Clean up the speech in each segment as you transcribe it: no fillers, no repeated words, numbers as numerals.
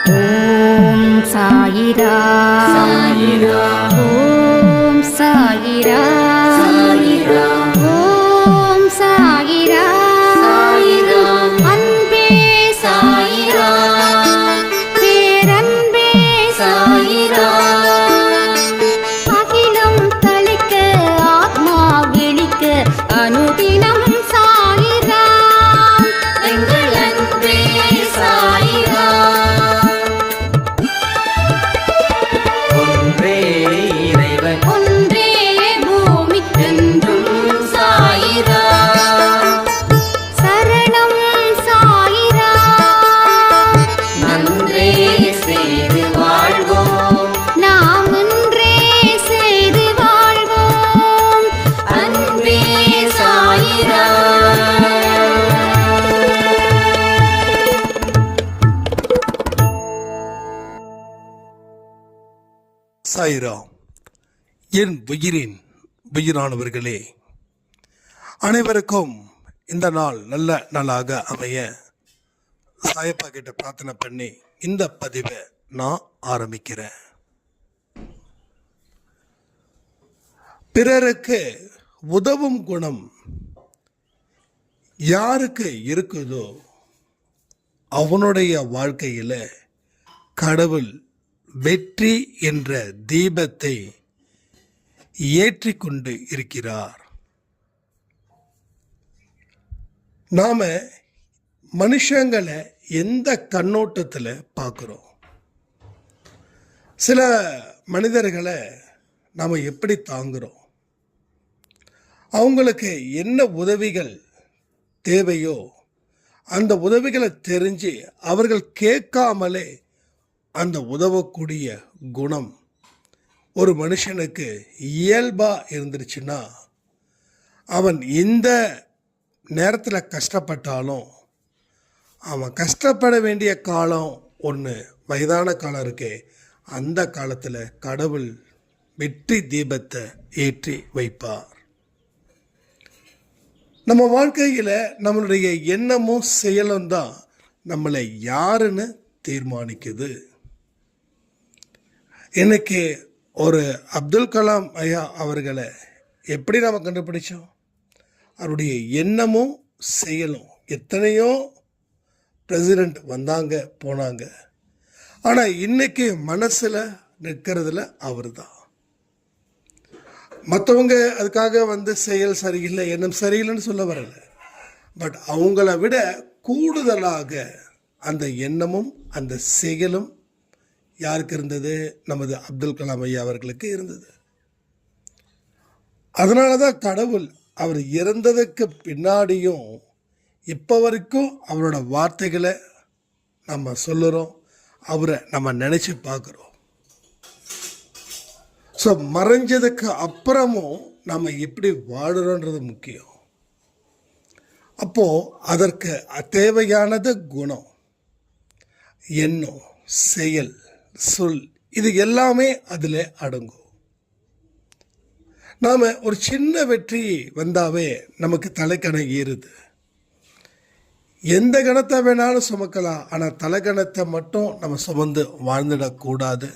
ஓம் சாயிரா சாயிரா ஓம் சாயிரா சாயிரா ஓம் சாயிரா சாயிரா அன்பே சாயிரா பேரன்பே சாயிரா அகிலம் தளிக்க ஆத்மா விழிக்க அனுதினம் சாயிரா எங்கள் அன்பே சாயிரா ஒன்றே இறைவன் ஒன்றே பூமிக்கென்றும் சாயிரா சரணம் சாயிரா நன்றே செய்து வாழ்வோம் நாம் ஒன்றே செய்து வாழ்வோம் அன்பே சாயிரா சாயிராம். என் உயிரின் உயிரானவர்களே, அனைவருக்கும் இந்த நாள் நல்ல நாளாக அமைய சாயப்பா கிட்ட பிரார்த்தனை பண்ணி இந்த பதிவை நான் ஆரம்பிக்கிறேன். பிறருக்கு உதவும் குணம் யாருக்கு இருக்குதோ அவனுடைய வாழ்க்கையில் கடவுள் வெற்றி என்ற தீபத்தை ஏற்றிக்கொண்டு இருக்கிறார். நாம மனுஷங்களை எந்த கண்ணோட்டத்தில் பார்க்குறோம்? சில மனிதர்களை நாம் எப்படி தாங்குகிறோம்? அவங்களுக்கு என்ன உதவிகள் தேவையோ அந்த உதவிகளை தெரிஞ்சு அவர்கள் கேட்காமலே அந்த உதவக்கூடிய குணம் ஒரு மனுஷனுக்கு இயல்பாக இருந்துருச்சுன்னா அவன் இந்த நேரத்தில் கஷ்டப்பட்டாலும் அவன் கஷ்டப்பட வேண்டிய காலம் ஒன்று வயதான காலம் இருக்கே, அந்த காலத்தில் கடவுள் வெற்றி தீபத்தை ஏற்றி வைப்பார். நம்ம வாழ்க்கையில் நம்மளுடைய எண்ணமும் செயலும் தான் நம்மளை யாருன்னு தீர்மானிக்குது. இன்னைக்கு ஒரு அப்துல் கலாம் ஐயா அவர்களை எப்படி நாம் கண்டுபிடிச்சோம்? அவருடைய எண்ணமும் செயலும். எத்தனையோ பிரசிடெண்ட் வந்தாங்க போனாங்க, ஆனால் இன்னைக்கு மனசில் நிற்கிறதுல அவர் தான். மற்றவங்க அதுக்காக செயல் சரியில்லை எண்ணம் சரியில்லைன்னு சொல்ல வரல, பட் அவங்கள விட கூடுதலாக அந்த எண்ணமும் அந்த செயலும் யாருக்கு இருந்தது? நமது அப்துல் கலாம் ஐயா அவர்களுக்கு இருந்தது. அதனால தான் கடவுள் அவர் இறந்ததுக்கு பின்னாடியும் இப்போ வரைக்கும் அவரோட வார்த்தைகளை நம்ம சொல்லுறோம், அவரை நம்ம நினச்சி பார்க்குறோம். ஸோ மறைஞ்சதுக்கு அப்புறமும் நம்ம எப்படி வாழுறோன்றது முக்கியம். அப்போது அதற்கு தேவையானது குணம், எண்ணம், செயல், சொல், இது எல்லாமே அதில் அடங்கும். நாம் ஒரு சின்ன வெற்றி வந்தாவே நமக்கு தலைக்கணம் ஏறுது. எந்த கணத்தை வேணாலும் சுமக்கலாம், ஆனால் தலைக்கணத்தை மட்டும் நம்ம சுமந்து வாழ்ந்துடக்கூடாது.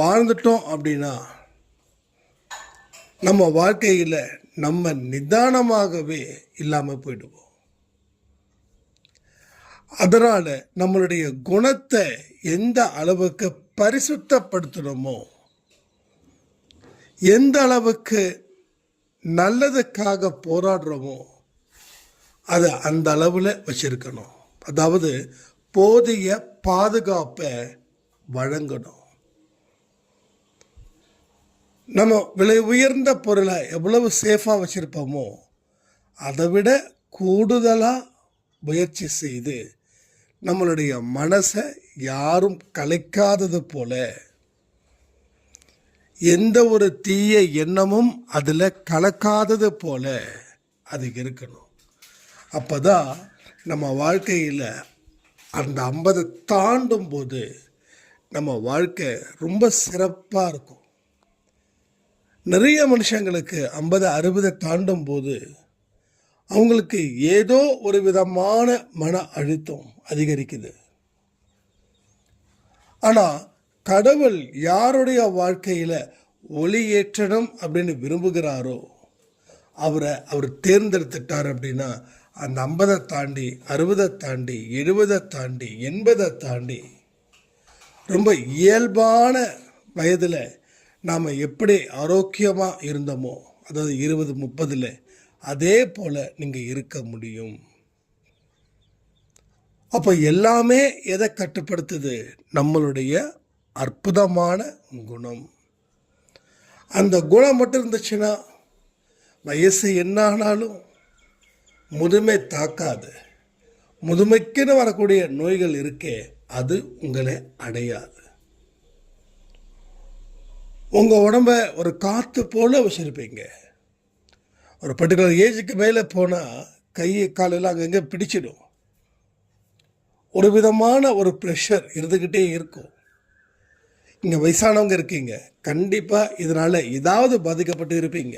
வாழ்ந்துட்டோம் அப்படின்னா நம்ம வாழ்க்கையில் நம்ம நிதானமாகவே இல்லாமல் போயிடுவோம். அதனால் நம்மளுடைய குணத்தை எந்த அளவுக்கு பரிசுத்தப்படுத்தணுமோ, எந்த அளவுக்கு நல்லதுக்காக போராடுறோமோ அதை அந்த அளவில் வச்சிருக்கணும். அதாவது போதிய பாதுகாப்பை வழங்கணும். நம்ம விலை உயர்ந்த பொருளை எவ்வளவு சேஃபாக வச்சுருப்போமோ அதை விட கூடுதலாக முயற்சி செய்து நம்மளுடைய மனசை யாரும் கலைக்காதது போல, எந்த ஒரு தீய எண்ணமும் அதில் கலக்காதது போல அது இருக்கணும். அப்போ தான் நம்ம வாழ்க்கையில் அந்த 50 தாண்டும் போது நம்ம வாழ்க்கை ரொம்ப சிறப்பாக இருக்கும். நிறைய மனுஷங்களுக்கு 50 60 தாண்டும் போது அவங்களுக்கு ஏதோ ஒரு விதமான மன அழுத்தம் அதிகரிக்குது. ஆனால் கடவுள் யாருடைய வாழ்க்கையில் ஒளியேற்றணும் அப்படின்னு விரும்புகிறாரோ அவர் தேர்ந்தெடுத்துட்டார் அப்படின்னா அந்த 50 தாண்டி 60 தாண்டி 70 தாண்டி 80 தாண்டி ரொம்ப இயல்பான வயதில் நாம் எப்படி ஆரோக்கியமாக இருந்தோமோ, அதாவது 20-30 அதே போல் நீங்கள் இருக்க முடியும். அப்போ எல்லாமே எதை கட்டுப்படுத்துது? நம்மளுடைய அற்புதமான குணம். அந்த குணம் மட்டும் இருந்துச்சுன்னா வயசு என்ன ஆனாலும் முதுமை தாக்காது. முதுமைக்குன்னு வரக்கூடிய நோய்கள் இருக்கே, அது உங்களை அடையாது. உங்கள் உடம்ப ஒரு காற்று போல வச்சுருப்பீங்க. ஒரு பர்டிகுலர் ஏஜுக்கு மேலே போனால் கை காலெல்லாம் அங்கங்கே பிடிச்சிடும். ஒரு விதமான ஒரு ப்ரெஷர் இருந்துக்கிட்டே இருக்கும். இங்கே வயசானவங்க இருக்கீங்க, கண்டிப்பாக இதனால் ஏதாவது பாதிக்கப்பட்டு இருப்பீங்க.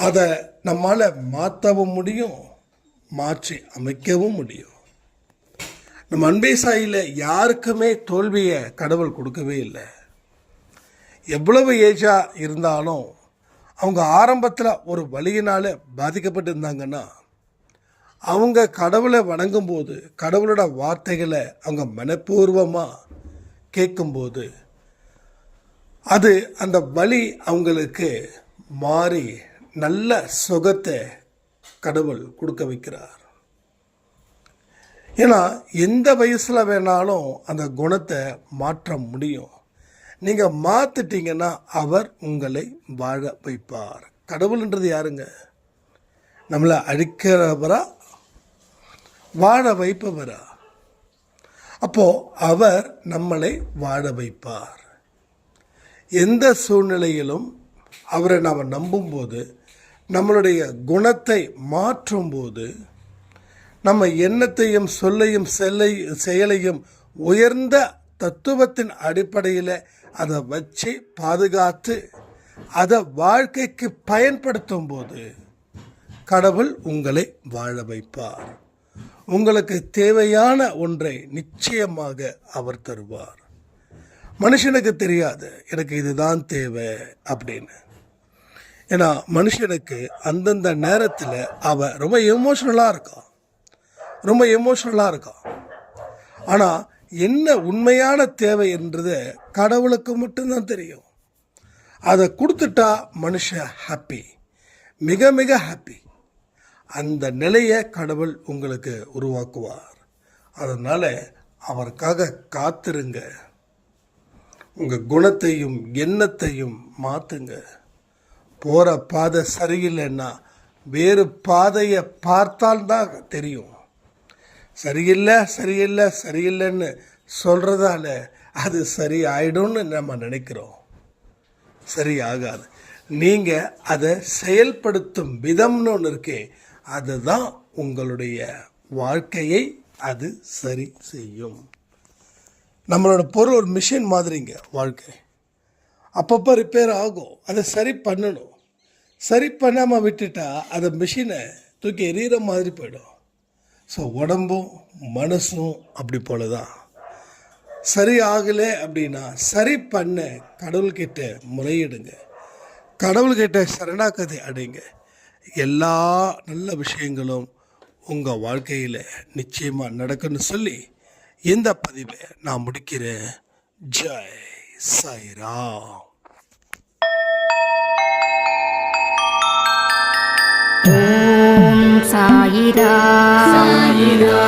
அதை நம்மால் மாற்றவும் முடியும், மாற்றி அமைக்கவும் முடியும். நம்ம அன்பே சாயில யாருக்குமே தோல்வியை கடவுள் கொடுக்கவே இல்லை. எவ்வளவு ஏஜாக இருந்தாலும் அவங்க ஆரம்பத்தில் ஒரு வலியினால் பாதிக்கப்பட்டு இருந்தாங்கன்னா அவங்க கடவுளை வணங்கும்போது, கடவுளோட வார்த்தைகளை அவங்க மனப்பூர்வமாக கேட்கும்போது அது அந்த வலி அவங்களுக்கு மாறி நல்ல சுகத்தை கடவுள் கொடுக்க வைக்கிறார். ஏன்னா எந்த வயசில் வேணாலும் அந்த குணத்தை மாற்ற முடியும். நீங்கள் மாற்றிட்டீங்கன்னா அவர் உங்களை வாழ வைப்பார். கடவுள்ன்றது யாருங்க? நம்மளை அழிக்கிறவரா, வாழ வைப்பவரா? அப்போது அவர் நம்மளை வாழ வைப்பார். எந்த சூழ்நிலையிலும் அவரை நாம் நம்பும்போது, நம்மளுடைய குணத்தை மாற்றும்போது, நம்ம எண்ணத்தையும் சொல்லையும் செயலையும் உயர்ந்த தத்துவத்தின் அடிப்படையில் அதை வச்சு பாதுகாத்து அதை வாழ்க்கைக்கு பயன்படுத்தும் போது கடவுள் உங்களை வாழ வைப்பார். உங்களுக்கு தேவையான ஒன்றை நிச்சயமாக அவர் தருவார். மனுஷனுக்கு தெரியாது எனக்கு இதுதான் தேவை அப்படின்னு. ஏன்னா மனுஷனுக்கு அந்தந்த நேரத்தில் அவன் ரொம்ப எமோஷ்னலாக இருக்கான். ஆனால் என்ன உண்மையான தேவை என்றது கடவுளுக்கு மட்டும்தான் தெரியும். அதை கொடுத்துட்டா மனுஷன் ஹாப்பி, மிக மிக ஹாப்பி. அந்த நிலையை கடவுள் உங்களுக்கு உருவாக்குவார். அதனால் அவருக்காக காத்திருங்க. உங்கள் குணத்தையும் எண்ணத்தையும் மாற்றுங்க. போகிற பாதை சரியில்லைன்னா வேறு பாதையை பார்த்தால்தான் தெரியும். சரியில்லைன்னு சொல்கிறதால அது சரி ஆயிடும்னு நம்ம நினைக்கிறோம். சரி ஆகாது. நீங்கள் அதை செயல்படுத்தும் விதம்னு ஒன்று இருக்கே, அதுதான் உங்களுடைய வாழ்க்கையை அது சரி செய்யும். நம்மளோட பொருள் ஒரு மிஷின் மாதிரிங்க. வாழ்க்கை அப்பப்போ ரிப்பேர் ஆகும். அதை சரி பண்ணணும். சரி பண்ணாமல் விட்டுட்டா அந்த மிஷினை தூக்கி எறிகிற மாதிரி போயிடும். ஸோ உடம்பும் மனசும் அப்படி போல தான். சரி ஆகலை அப்படின்னா சரி பண்ண கடவுள்கிட்ட முறையிடுங்க. கடவுள்கிட்ட சரணாகதி அடைங்க. எல்லா நல்ல விஷயங்களும் உங்கள் வாழ்க்கையில் நிச்சயமாக நடக்குன்னு சொல்லி இந்த பதிவை நான் முடிக்கிறேன். ஜெய் சாய்ராம். ஓம் சாயிரா. சாயிரா.